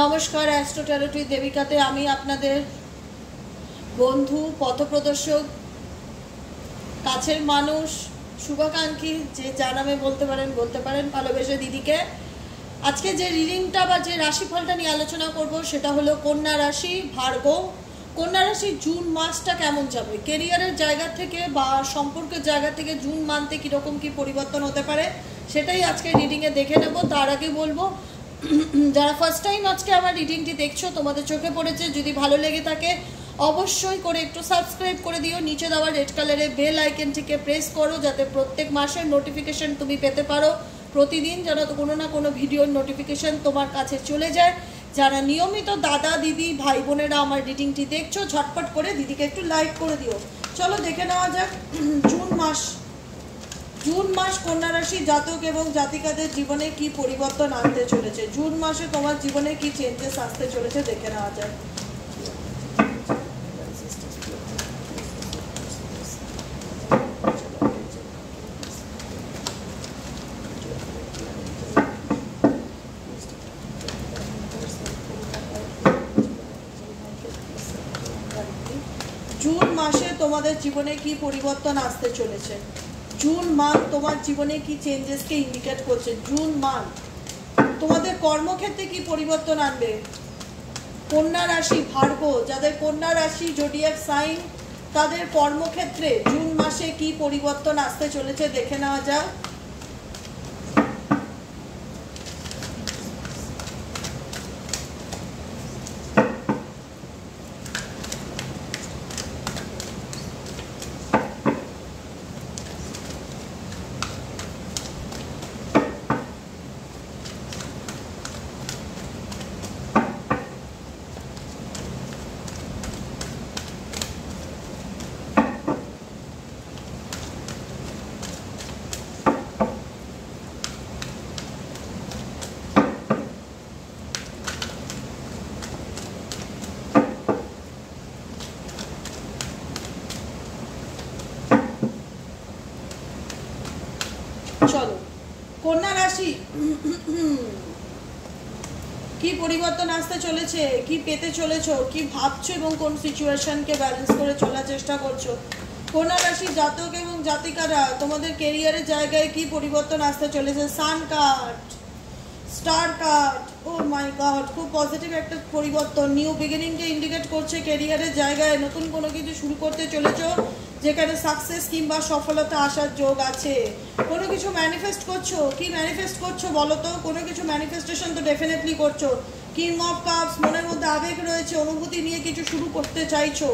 নমস্কার, অ্যাস্ট্রো ট্যারোটি দেবিকাতে আমি আপনাদের বন্ধু, পথপ্রদর্শক, কাছের মানুষ, শুভাকাঙ্ক্ষী, যে যা নামে বলতে পারেন ভালোবেসে দিদিকে। আজকে যে রিডিংটা বা যে রাশিফলটা নিয়ে আলোচনা করব সেটা হলো কন্যা রাশি, ভার্গ। কন্যা রাশি জুন মাসটা কেমন যাবে, কেরিয়ারের জায়গা থেকে বা সম্পর্কের জায়গা থেকে জুন মান্থে কীরকম কী পরিবর্তন হতে পারে সেটাই আজকে রিডিংয়ে দেখে নেব। তার আগে বলবো, যারা ফার্স্ট টাইম আজকে আমার রিডিংটি দেখছো, তোমাদের চোখে পড়েছে, যদি ভালো লেগে থাকে অবশ্যই করে একটু সাবস্ক্রাইব করে দিও। নিচে দেওয়া রেড কালারের বেল আইকনটিকে প্রেস করো যাতে প্রত্যেক মাসের নোটিফিকেশন তুমি পেতে পারো। প্রতিদিন যেন কোনো না কোনো ভিডিওর নোটিফিকেশন তোমার কাছে চলে যায়। যারা নিয়মিত দাদা দিদি ভাই বোনেরা আমার রিডিংটি দেখছো, ঝটপট করে দিদিকে একটু লাইক করে দিও। চলো দেখে নেওয়া যাক জুন মাস কন্যা রাশি জাতক এবং জাতিকাদের জীবনে কি পরিবর্তন আনতে চলেছে, জুন মাসে তোমার জীবনে কি চেঞ্জেস আসতে চলেছে দেখে নেওয়া যায়। জুন মাসে তোমাদের জীবনে কি পরিবর্তন আসতে চলেছে, জুন মাস তোমার জীবনে কি চেঞ্জেসকে ইন্ডিকেট করছে। জুন মাস তোমাদের কর্মক্ষেত্রে কি পরিবর্তন আনবে। কন্যা রাশি, ভার্গ, যাদের কন্যা রাশি জোডিয়াক সাইন, তাদের কর্মক্ষেত্রে জুন মাসে কি পরিবর্তন আসতে চলেছে দেখে নেওয়া যাক। চলো, কন্যা রাশি কি পরিবর্তন আসতে চলেছে, কি পেতে চলেছো, কি ভাবছো এবং কোন সিচুয়েশনকে ব্যালেন্স করে চলার চেষ্টা করছো। কন্যা রাশি জাতক এবং জাতিকারা তোমাদের কেরিয়ারের জায়গায় কি পরিবর্তন আসতে চলেছে। সান কার্ড, স্টার কার্ড, ও মাই গড, খুব পজিটিভ একটা পরিবর্তন, নিউ বিগিনিংকে ইন্ডিকেট করছে। কেরিয়ারের জায়গায় নতুন কোনো কিছু শুরু করতে চলেছো যেখানে সাকসেস কিংবা সফলতা আসার যোগ আছে। কোনো কিছু ম্যানিফেস্ট করছো, কি ম্যানিফেস্ট করছো বলো তো। কোনো কিছু ম্যানিফেস্টেশন তো ডেফিনেটলি করছো। কিং অফ কাপস, মনের মধ্যে আবেগ রয়েছে, অনুভূতি নিয়ে কিছু শুরু করতে চাইছো।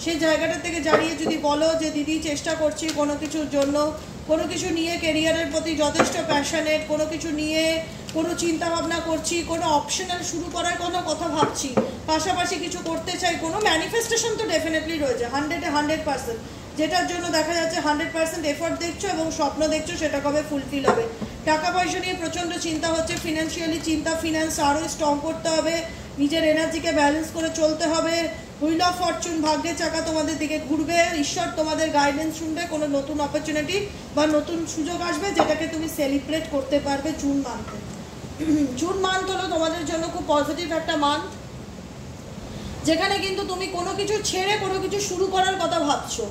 সেই জায়গাটা থেকে দাঁড়িয়ে যদি বলো যে দিদি চেষ্টা করছি কোনো কিছুর জন্য, কোনো কিছু নিয়ে কেরিয়ারের প্রতি যথেষ্ট প্যাশনেট, কোনো কিছু নিয়ে কোনো চিন্তা ভাবনা করছি, কোনো অপশনাল শুরু করার কোনো কথা ভাবছি, পাশাপাশি কিছু করতে চাই, কোনো ম্যানিফেস্টেশন তো ডেফিনেটলি রয়েছে 100%, যেটার জন্য দেখা যাচ্ছে 100% এফোর্ট দেখছো এবং স্বপ্ন দেখছো সেটা কবে ফুলফিল হবে। টাকা পয়সা নিয়ে প্রচণ্ড চিন্তা হচ্ছে, ফিনান্সিয়ালি চিন্তা, ফিনান্স আরও স্ট্রং করতে হবে, নিজের এনার্জিকে ব্যালেন্স করে চলতে হবে। হুইল অফ ফরচুন, ভাগ্যের চাকা তোমাদের দিকে ঘুরবে, ঈশ্বর তোমাদের গাইডেন্স শুনবে, কোনো নতুন অপরচুনিটি বা নতুন সুযোগ আসবে যেটাকে তুমি সেলিব্রেট করতে পারবে জুন মান্থে। জুন মান্থ হলো তোমাদের জন্য খুব পজিটিভ একটা মান্থ, যেখানে কিন্তু তুমি কোনো কিছু ছেড়ে কোনো কিছু শুরু করার কথা ভাবছো।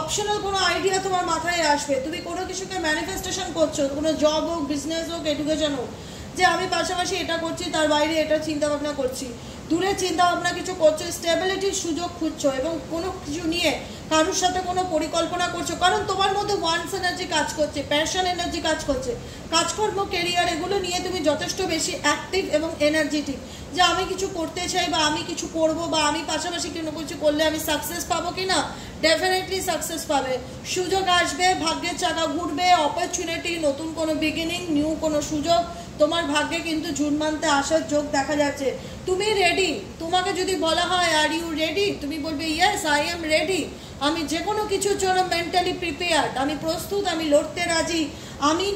অপশনাল কোনো আইডিয়া তোমার মাথায় আসবে, তুমি কোনো কিছুকে ম্যানিফেস্টেশন করছো, কোনো জব হোক, বিজনেস হোক, এডুকেশন হোক, যে আমি পাশাপাশি এটা করছি, তার বাইরে এটা চিন্তা ভাবনা করছি, দূরে চিন্তা ভাবনা কিছু করছো, স্টেবিলিটির সুযোগ খুঁজছো এবং কোনো কিছু নিয়ে কারোর সাথে কোনো পরিকল্পনা করছো, কারণ তোমার মধ্যে ওয়ান্স এনার্জি কাজ করছে, প্যাশন এনার্জি কাজ করছে। কাজকর্ম, কেরিয়ার, এগুলো নিয়ে তুমি যথেষ্ট বেশি অ্যাক্টিভ এবং এনার্জেটিক, যে আমি কিছু করতে চাই বা আমি কিছু করব বা আমি পাশাপাশি কোনো কিছু করলে আমি সাকসেস পাবো কি না, ডেফিনেটলি সাকসেস পাবে। সুযোগ আসবে, ভাগ্যের চাকা ঘুরবে, অপরচুনিটি, নতুন কোনো বিগিনিং, নিউ কোনো সুযোগ তোমার ভাগ্যে কিন্তু জুন মান্থে আসার যোগ দেখা যাচ্ছে। তুমি রেডি, তোমাকে যদি বলা হয় আর ইউ রেডি, তুমি বলবে ইয়েস আই এম রেডি, আমি যে কোনো কিছুর জন্য মেন্টালি প্রিপেয়ার্ড, আমি প্রস্তুত, আমি লড়তে রাজি। আমি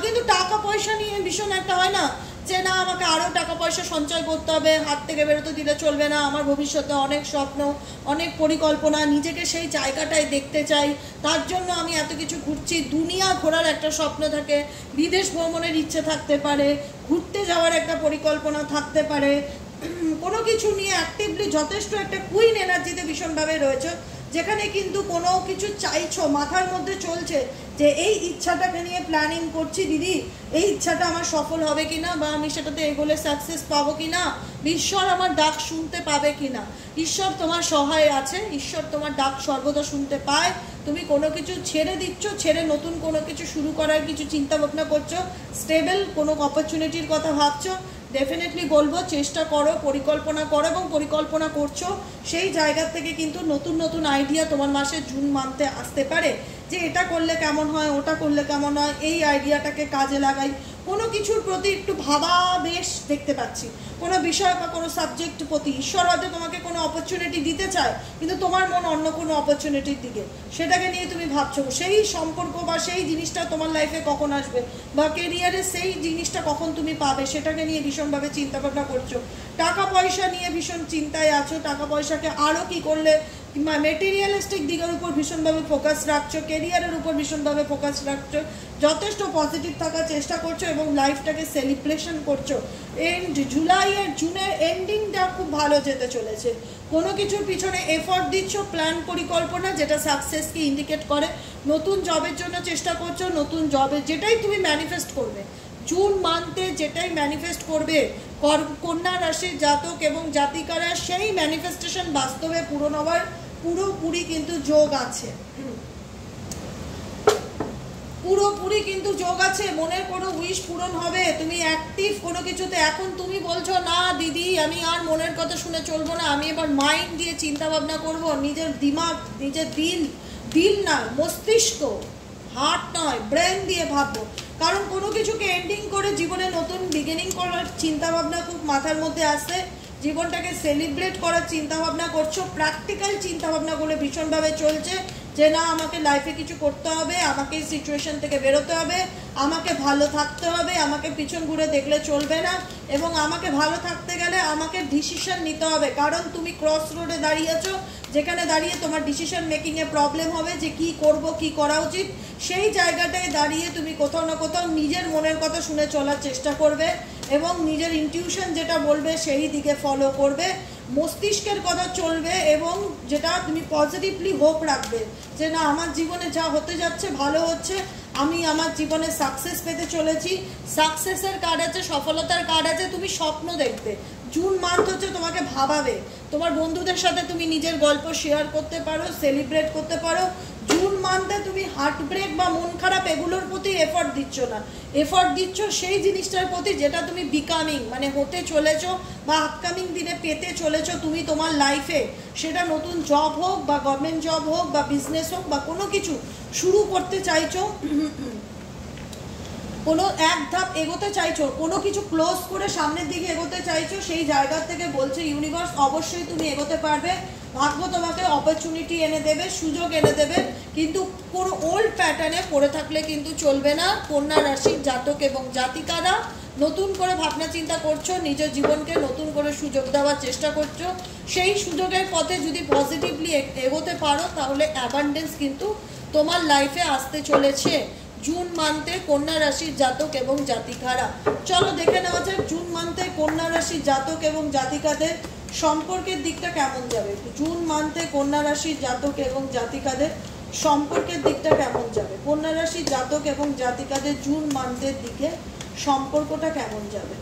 কিন্তু টাকা পয়সা নিয়ে ভীষণ একটা হয় না যে না আমাকে আরও টাকা পয়সা সঞ্চয় করতে হবে, হাত থেকে বেরোতে দিলে চলবে না, আমার ভবিষ্যতে অনেক স্বপ্ন, অনেক পরিকল্পনা, নিজেকে সেই জায়গাটায় দেখতে চাই, তার জন্য আমি এত কিছু ঘুরছি। দুনিয়া ঘোরার একটা স্বপ্ন থাকে, বিদেশ ভ্রমণের ইচ্ছে থাকতে পারে, ঘুরতে যাওয়ার একটা পরিকল্পনা থাকতে পারে, কোনো কিছু নিয়ে অ্যাক্টিভলি যথেষ্ট একটা কুইন এনার্জিতে ভীষণভাবে রয়েছে, যেখানে কিন্তু কোনো কিছু চাইছো, মাথার মধ্যে চলছে যে এই ইচ্ছাটাকে নিয়ে প্ল্যানিং করছি দিদি, এই ইচ্ছাটা আমার সফল হবে কিনা, বা আমি সেটাতে এগোলে সাকসেস পাবো কিনা, ঈশ্বর আমার ডাক শুনতে পাবে কিনা। ঈশ্বর তোমার সহায় আছে, ঈশ্বর তোমার ডাক সর্বদা শুনতে পায়। তুমি কোনো কিছু ছেড়ে দিচ্ছ, ছেড়ে নতুন কোনো কিছু শুরু করার কিছু চিন্তা ভাবনা করছো, স্টেবল কোনো অপরচুনিটির কথা ভাবছো, ডেফিনেটলি বলবো চেষ্টা করো, পরিকল্পনা করো, এবং পরিকল্পনা করছো সেই জায়গা থেকে কিন্তু নতুন নতুন আইডিয়া তোমার মাসে জুন মান্থে আসতে পারে, যে এটা করলে কেমন হয়, ওটা করলে কেমন হয়, এই আইডিয়াটাকে কাজে লাগাই। কোনো কিছুর প্রতি একটু ভাবাবেশ দেখতে পাচ্ছি, কোনো বিষয় বা কোনো সাবজেক্ট প্রতি ঈশ্বর হয়তো তোমাকে কোনো অপরচুনিটি দিতে চায়, কিন্তু তোমার মন অন্য কোনো অপরচুনিটির দিকে, সেটাকে নিয়ে তুমি ভাবছো সেই সম্পর্ক বা সেই জিনিসটা তোমার লাইফে কখন আসবে, বা কেরিয়ারে সেই জিনিসটা কখন তুমি পাবে, সেটাকে নিয়ে ভীষণভাবে চিন্তা ভাবনা করছো। টাকা পয়সা নিয়ে ভীষণ চিন্তায় আছো, টাকা পয়সাকে আরও কী করলে মেটেরিয়ালিস্টিক দিকের উপর ভীষণভাবে ফোকাস রাখছো, কেরিয়ারের উপর ভীষণভাবে ফোকাস রাখছো, যথেষ্ট পজিটিভ থাকার চেষ্টা করছো এবং লাইফটাকে সেলিব্রেশন করছো। এন্ড জুনের এন্ডিংটা খুব ভালো যেতে চলেছে। কোনো কিছুর পিছনে এফর্ট দিচ্ছ, প্ল্যান পরিকল্পনা, যেটা সাকসেসকে ইন্ডিকেট করে। নতুন জবের জন্য চেষ্টা করছো, নতুন জবে যেটাই তুমি ম্যানিফেস্ট করবে জুন মান্থে, যেটাই ম্যানিফেস্ট করবে কন্যা রাশির জাতক এবং জাতিকারা, সেই ম্যানিফেস্টেশন বাস্তবে পূরণ হওয়ার পুরোপুরি কিন্তু যোগ আছে, পুরোপুরি কিন্তু যোগ আছে। মনের কোনো উইশ পূরণ হবে, তুমি অ্যাক্টিভ কোনো কিছুতে। এখন তুমি বলছো না দিদি আমি আর মনের কথা শুনে চলবো না, আমি এবার মাইন্ড দিয়ে চিন্তা ভাবনা করবো, নিজের দিমাগ, নিজের দিল না, মস্তিষ্ক, হার্ট নয়, ব্রেন দিয়ে ভাববো। কারণ কোনো কিছুকে এন্ডিং করে জীবনে নতুন বিগিনিং করার চিন্তা ভাবনা খুব মাথার মধ্যে আসে, জীবনটাকে সেলিব্রেট করার চিন্তা ভাবনা করছো, প্র্যাকটিক্যাল চিন্তা ভাবনাগুলো ভীষণভাবে চলছে যে না আমাকে লাইফে কিছু করতে হবে, আমাকে এই সিচুয়েশন থেকে বেরোতে হবে, আমাকে ভালো থাকতে হবে, আমাকে পিছন ঘুরে দেখলে চলবে না, এবং আমাকে ভালো থাকতে গেলে আমাকে ডিসিশন নিতে হবে। কারণ তুমি ক্রস রোডে দাঁড়িয়েছো, যেখানে দাঁড়িয়ে তোমার ডিসিশন মেকিংয়ে প্রবলেম হবে যে কি করব, কি করা উচিত। সেই জায়গাটায় দাঁড়িয়ে তুমি কোথাও না কোথাও নিজের মনের কথা শুনে চলার চেষ্টা করবে এবং নিজের ইনটিউশন যেটা বলবে সেই দিকে ফলো করবে, মস্তিষ্কের কথা চলবে, এবং যেটা তুমি পজিটিভলি হোপ রাখবে যে না আমার জীবনে যা হতে যাচ্ছে ভালো হচ্ছে, আমি আমার জীবনে সাকসেস পেতে চলেছি। সাকসেসের কার্ড আছে, সফলতার কার্ড আছে, তুমি স্বপ্ন দেখবে। জুন মান্থ হচ্ছে তোমাকে ভাবাবে, তোমার বন্ধুদের সাথে তুমি নিজের গল্প শেয়ার করতে পারো, সেলিব্রেট করতে পারো। জুন মান্থে তুমি হার্ট ব্রেক বা মন খারাপ এগুলোর প্রতি এফর্ট দিচ্ছ না, এফর্ট দিচ্ছ সেই জিনিসটার প্রতি যেটা তুমি বিকামিং মানে হতে চলেছো বা আপকামিং দিনে পেতে চলেছো তুমি তোমার লাইফে। সেটা নতুন জব হোক বা গভর্নমেন্ট জব হোক বা বিজনেস হোক বা কোনো কিছু শুরু করতে চাইছো, কোনো এক ধাপ এগোতে চাইছো, কোনো কিছু ক্লোজ করে সামনের দিকে এগোতে চাইছো, সেই জায়গা থেকে বলছে ইউনিভার্স অবশ্যই তুমি এগোতে পারবে। ভাগ্য তোমাকে অপরচুনিটি এনে দেবে, সুযোগ এনে দেবে, কিন্তু কোনো ওল্ড প্যাটার্নে পড়ে থাকলে কিন্তু চলবে না। কন্যা রাশির জাতক এবং জাতিকারা নতুন করে ভাবনা চিন্তা করছো, নিজের জীবনকে নতুন করে সুযোগ দেওয়ার চেষ্টা করছো। সেই সুযোগের পথে যদি পজিটিভলি এগোতে পারো তাহলে অ্যাবান্ডেন্স কিন্তু তোমার লাইফে আসতে চলেছে জুন মান্থে কন্যা রাশির জাতক এবং জাতিকারা। চলো দেখে নেওয়া যাক জুন মান্থে কন্যা রাশির জাতক এবং জাতিকাদের সম্পর্কের দিকটা কেমন যাবে। জুন মান্থে কন্যা রাশির জাতক এবং জাতিকাদের সম্পর্কের দিকটা কেমন যাবে। কন্যা রাশির জাতক এবং জাতিকাদের জুন মান্থের দিকে সম্পর্কটা কেমন যাবে।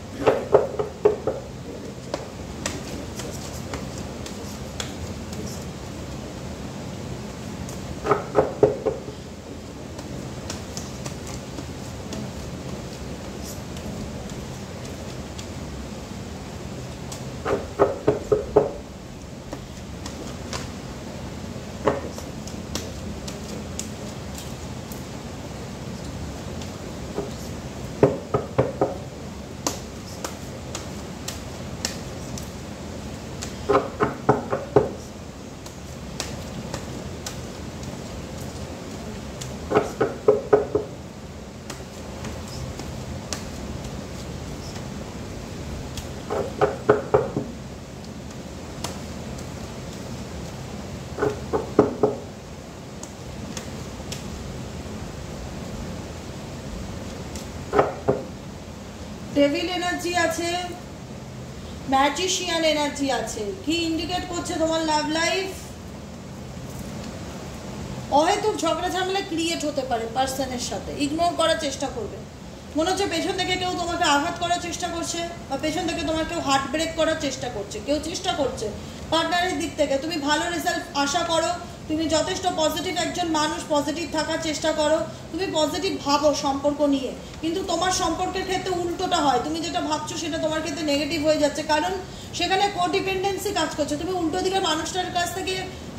ডেভিল এনার্জি আছে, ম্যাজিশিয়ান এনার্জি আছে। কি ইন্ডিকেট করছে তোমার লাভ লাইফ? অহেতুক ঝগড়া ঝামেলা ক্রিয়েট হতে পারে পার্সনের সাথে, ইগনোর করার চেষ্টা করবে। মনে হচ্ছে পেছন থেকে কেউ তোমাকে আঘাত করার চেষ্টা করছে, বা পেছন থেকে তোমার কেউ হার্ট ব্রেক করার চেষ্টা করছে, কেউ চেষ্টা করছে পার্টনারের দিক থেকে। তুমি ভালো রেজাল্ট আশা করো, তুমি যথেষ্ট পজিটিভ একজন মানুষ, পজিটিভ থাকার চেষ্টা করো, তুমি পজিটিভ ভাবো সম্পর্ক নিয়ে, কিন্তু তোমার সম্পর্কের ক্ষেত্রে উল্টোটা হয়। তুমি যেটা ভাবছো সেটা তোমার ক্ষেত্রে নেগেটিভ হয়ে যাচ্ছে, কারণ সেখানে কোডিপেন্ডেন্সি কাজ করছে। তুমি উল্টো দিকে মানুষটার কাছ থেকে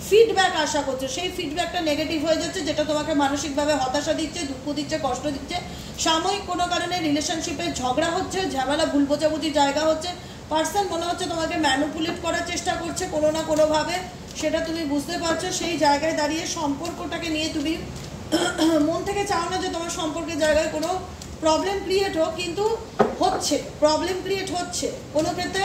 ফিডব্যাক আশা করছো, সেই ফিডব্যাকটা নেগেটিভ হয়ে যাচ্ছে, যেটা তোমাকে মানসিকভাবে হতাশা দিচ্ছে, দুঃখ দিচ্ছে, কষ্ট দিচ্ছে। সাময়িক কোনো কারণে রিলেশনশিপে ঝগড়া হচ্ছে, ঝামেলা, ভুল বোঝাবুঝির জায়গা হচ্ছে, পার্সন মনে হচ্ছে তোমাকে ম্যানিপুলেট করার চেষ্টা করছে কোনো না কোনোভাবে, সেটা তুমি বুঝতে পারছো। সেই জায়গায় দাঁড়িয়ে সম্পর্কটাকে নিয়ে তুমি মন থেকে চাও না যে তোমার সম্পর্কের জায়গায় কোনো প্রবলেম ক্রিয়েট হোক, কিন্তু হচ্ছে, প্রবলেম ক্রিয়েট হচ্ছে। কোনো ক্ষেত্রে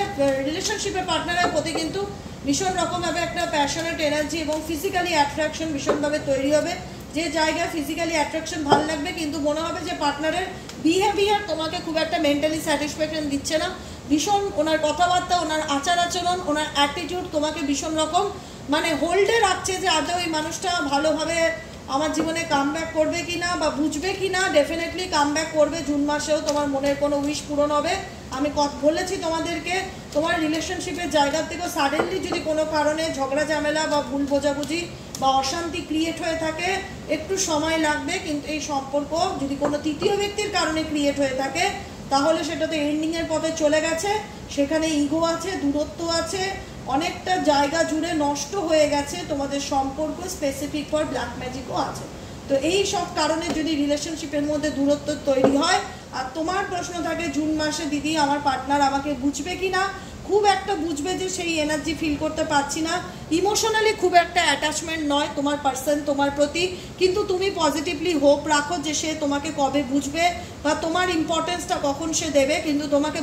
রিলেশনশিপের পার্টনারের প্রতি কিন্তু ভীষণ রকমভাবে একটা প্যাশনেট এনার্জি এবং ফিজিক্যালি অ্যাট্রাকশন ভীষণভাবে তৈরি হবে। যে জায়গায় ফিজিক্যালি অ্যাট্রাকশন ভালো লাগবে, কিন্তু মনে হবে যে পার্টনারের বিহেভিয়ার তোমাকে খুব একটা মেন্টালি স্যাটিসফ্যাকশন দিচ্ছে না। ভীষণ ওনার কথাবার্তা, ওনার আচার আচরণ, ওনার অ্যাটিটিউড তোমাকে ভীষণ রকম মানে হোল্ডে রাখছে যে আদৌ ওই মানুষটা ভালোভাবে আমার জীবনে কামব্যাক করবে কি না, বা বুঝবে কি না। ডেফিনেটলি কামব্যাক করবে, জুন মাসেও তোমার মনের কোনো উইশ পূরণ হবে। আমি বলেছি তোমাদেরকে, তোমার রিলেশনশিপের জায়গা থেকেও সাডেনলি যদি কোনো কারণে ঝগড়া ঝামেলা বা ভুল বোঝাবুঝি বা অশান্তি ক্রিয়েট হয়ে থাকে, একটু সময় লাগবে, কিন্তু এই সম্পর্ক যদি কোনো তৃতীয় ব্যক্তির কারণে ক্রিয়েট হয়ে থাকে, তাহলে সেটা তো এন্ডিংয়ের পথে চলে গেছে। সেখানে ইগো আছে, দূরত্ব আছে, অনেকটা জায়গা জুড়ে নষ্ট হয়ে গেছে তোমাদের সম্পর্ক, স্পেসিফিক ফর ব্ল্যাক ম্যাজিকও আছে। তো এই সব কারণে যদি রিলেশনশিপের মধ্যে দূরত্ব তৈরি হয়, আর তোমার প্রশ্ন থাকে জুন মাসে দিদি আমার পার্টনার আমাকে বুঝবে কি না, খুব একটা বুঝবে যে সেই এনার্জি ফিল করতে পারছি না। ইমোশনালি খুব একটা অ্যাটাচমেন্ট নয় তোমার পার্সন তোমার প্রতি, কিন্তু তুমি পজিটিভলি হোপ রাখো যে সে তোমাকে কবে বুঝবে বা তোমার ইম্পর্টেন্সটা কখন সে দেবে, কিন্তু তোমাকে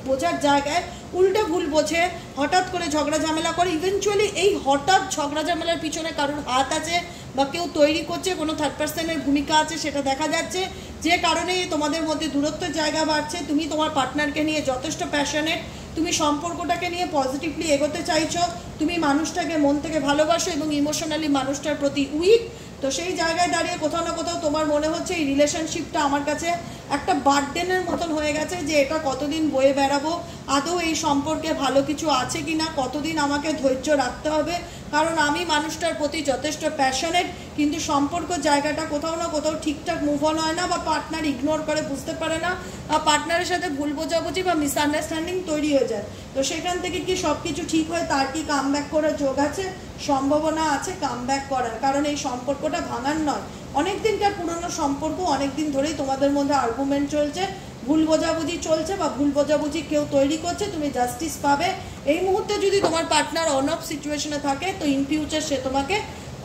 বোঝার জায়গায় উল্টে ভুল বোঝে, হঠাৎ করে ঝগড়া ঝামেলা করে। ইভেনচুয়ালি এই হঠাৎ ঝগড়া ঝামেলার পিছনে কারোর হাত আছে বা কেউ তৈরি করছে, কোনো থার্ড পার্সনের ভূমিকা আছে, সেটা দেখা যাচ্ছে, যে কারণে তোমাদের মধ্যে দূরত্বের জায়গা বাড়ছে। তুমি তোমার পার্টনারকে নিয়ে যথেষ্ট প্যাশনেট, তুমি সম্পর্কটাকে নিয়ে পজিটিভলি এগোতে চাইছো, তুমি মানুষটাকে মন থেকে ভালোবাসো এবং ইমোশনালি মানুষটার প্রতি উইক। তো সেই জায়গায় দাঁড়িয়ে কোথাও না কোথাও তোমার মনে হচ্ছে এই রিলেশনশিপটা আমার কাছে একটা বার্ডেনের মতন হয়ে গেছে, যে এটা কতদিন বয়ে বেড়াবো, আদৌ এই সম্পর্কে ভালো কিছু আছে কি না, কতদিন আমাকে ধৈর্য রাখতে হবে, কারণ আমি মানুষটার প্রতি যথেষ্ট প্যাশনেট, কিন্তু সম্পর্ক জায়গাটা কোথাও না কোথাও ঠিকঠাক মুভ অন হয় না, বা পার্টনার ইগনোর করে, বুঝতে পারে না, বা পার্টনারের সাথে ভুল বোঝাবুঝি বা মিসআন্ডারস্ট্যান্ডিং তৈরি হয়ে যায়। তো সেখান থেকে কি সব কিছু ঠিক হয়? তার কি কামব্যাক করার যোগ আছে? সম্ভাবনা আছে কামব্যাক করার, কারণ এই সম্পর্কটা ভাঙার নয়, অনেক দিনকার পুরনো সম্পর্ক, অনেক দিন ধরেই তোমাদের মধ্যে আর্গুমেন্ট চলছে, ভুল বোঝাবুঝি চলছে, বা ভুল বোঝাবুঝি কেউ তৈরি করছে, তুমি জাস্টিস পাবে। এই মুহূর্তে যদি তোমার পার্টনার অন অফ সিচুয়েশনে থাকে, তো ইন ফিউচার সে তোমাকে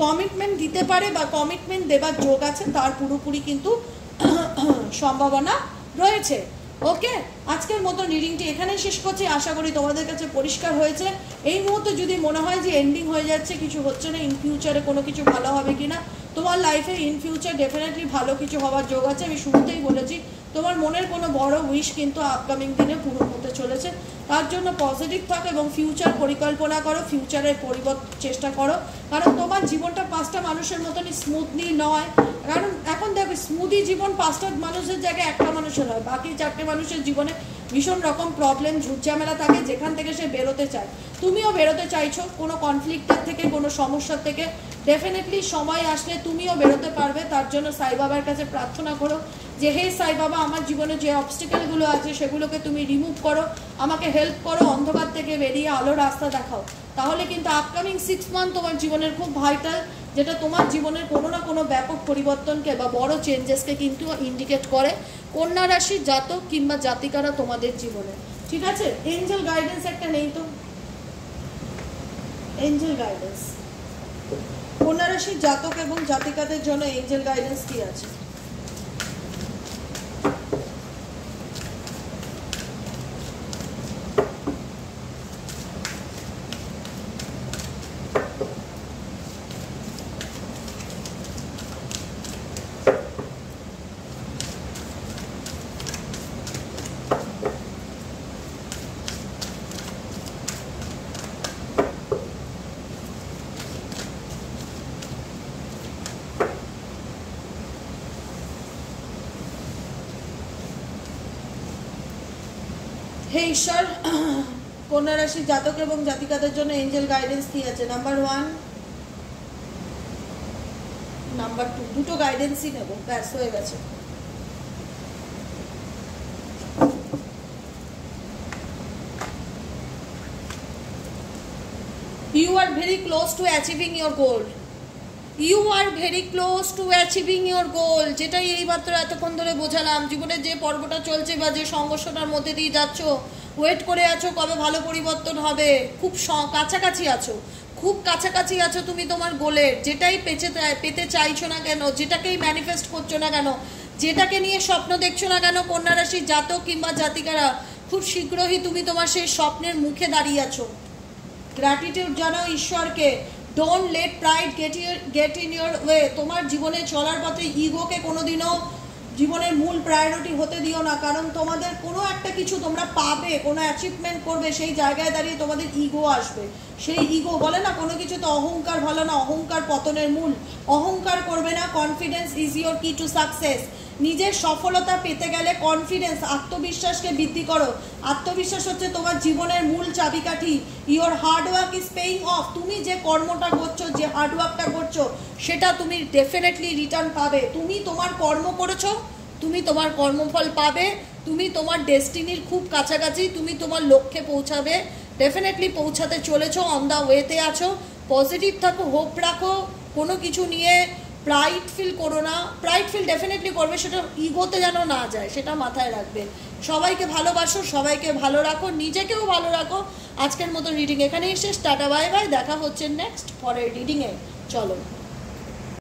কমিটমেন্ট দিতে পারে, বা কমিটমেন্ট দেবার যোগ আছে, তার পুরোপুরি কিন্তু সম্ভাবনা রয়েছে। ওকে, আজকের মতো রিডিংটি এখানেই শেষ করছি। আশা করি তোমাদের কাছে পরিষ্কার হয়েছে। এই মুহূর্তে যদি মনে হয় যে এন্ডিং হয়ে যাচ্ছে, কিছু হচ্ছে না, ইন ফিউচারে কোনো কিছু ভালো হবে কিনা, তোমার লাইফে ইন ফিউচার ডেফিনেটলি ভালো কিছু হওয়ার যোগ আছে। আমি শুরুতেই বলেছি, তোমার মনের কোনো বড় উইশ কিন্তু আপকামিং দিনে পূরণ হতে চলেছে। তার জন্য পজিটিভ থাকো এবং ফিউচার পরিকল্পনা করো, ফিউচারের চেষ্টা করো, কারণ তোমার জীবনটা পাঁচটা মানুষের মতনই স্মুথলি নয়। কারণ এখন দেখো, স্মুদি জীবন পাঁচটা মানুষের জায়গায় একটা মানুষের হয়, বাকি চারটে মানুষের জীবনে ভীষণ রকম প্রবলেম, ঝুটঝামেলা থাকে, যেখান থেকে সে বেরোতে চায়। তুমিও বেরোতে চাইছো কোনো কনফ্লিক্টের থেকে, কোনো সমস্যার থেকে। ডেফিনেটলি সময় আসলে তুমিও বেরোতে পারবে। তার জন্য সাই বাবার কাছে প্রার্থনা করো যে হে সাই বাবা, আমার জীবনে যে অবস্টিকেলগুলো আছে সেগুলোকে তুমি রিমুভ করো, আমাকে হেল্প করো, অন্ধকার থেকে বেরিয়ে আলো রাস্তা দেখাও। তাহলে কিন্তু আপকামিং 6 মান্থ তোমার জীবনের খুব ভাইটাল, যেটা তোমার জীবনের কোনো না কোনো ব্যাপক পরিবর্তনকে বা বড় চেঞ্জেসকে কিন্তু ইন্ডিকেট করে কন্যা রাশির জাতক কিংবা জাতিকারা তোমাদের জীবনে। ঠিক আছে, এঞ্জেল গাইডেন্স একটা নেই তো? এঞ্জেল গাইডেন্স কন্যা রাশির জাতক এবং জাতিকাদের জন্য এঞ্জেল গাইডেন্স কি আছে? হে ঈশ্বর, কন্যা রাশির জাতক এবং জাতিকাদের জন্য এঞ্জেল গাইডেন্স কি আছে? নাম্বার 1, নাম্বার 2, দুটো গাইডেন্সই নেব, ব্যাস হয়ে গেছে। You are very close to achieving your goal. You are very close to achieving your goal. যেটাই এই মাত্র এতক্ষণ ধরে বোঝালাম, জীবনে যে পর্বটা চলছে বা যে সংঘর্ষটার মধ্যে দিয়ে যাচ্ছ, ওয়েট করে আছো কবে ভালো পরিবর্তন হবে, খুব কাছাকাছি আছো, খুব কাছাকাছি আছো তুমি তোমার গোলের। যেটাই পেতে চাইছো না কেন, যেটাকেই ম্যানিফেস্ট করছো না কেন, যেটাকে নিয়ে স্বপ্ন দেখছো না কেন, কন্যা রাশির জাতক কিংবা জাতিকারা, খুব শীঘ্রই তুমি তোমার সেই স্বপ্নের মুখে দাঁড়িয়ে আছো। গ্র্যাটিটিউড জানাও ঈশ্বরকে। Don't let pride get in your way. তোমার জীবনে চলার পথে ইগোকে কোনোদিনও জীবনের মূল প্রায়োরিটি হতে দিও না, কারণ তোমাদের কোনো একটা কিছু তোমরা পাবে, কোনো অ্যাচিভমেন্ট করবে, সেই জায়গায় দাঁড়িয়ে তোমাদের ইগো আসবে। সেই ইগো বলে না কোনো কিছু তো অহংকার ভালো না, অহংকার পতনের মূল। অহংকার করবে না। কনফিডেন্স ইজ ইয়োর কি টু সাকসেস। নিজের সফলতা পেতে গেলে কনফিডেন্স, আত্মবিশ্বাসকে বৃদ্ধি করো। আত্মবিশ্বাস হচ্ছে তোমার জীবনের মূল চাবিকাঠি। Your hard work is paying of. তুমি যে কর্মটা করছো, যে হার্ডওয়ার্কটা করছো, সেটা তুমি ডেফিনেটলি রিটার্ন পাবে। তুমি তোমার কর্ম করেছো, তুমি তোমার কর্মফল পাবে। তুমি তোমার ডেস্টিনির খুব কাছাকাছি, তুমি তোমার লক্ষ্যে পৌঁছাবে, ডেফিনেটলি পৌঁছাতে চলেছো, অন দ্য ওয়েতে আছো। পজিটিভ থাকো, হোপ রাখো, কোনো কিছু নিয়ে প্রাইড ফিল করো না। প্রাইড ফিল ডেফিনেটলি করবে, সেটা ইগোতে যেন না যায়, সেটা মাথায় রাখবে। সবাইকে ভালোবাসো, সবাইকে ভালো রাখো, নিজেকেও ভালো রাখো। আজকের মতো রিডিং এখানেই শেষ। টাটা, বাই বাই, দেখা হচ্ছে নেক্সট পরের রিডিংয়ে। চলো।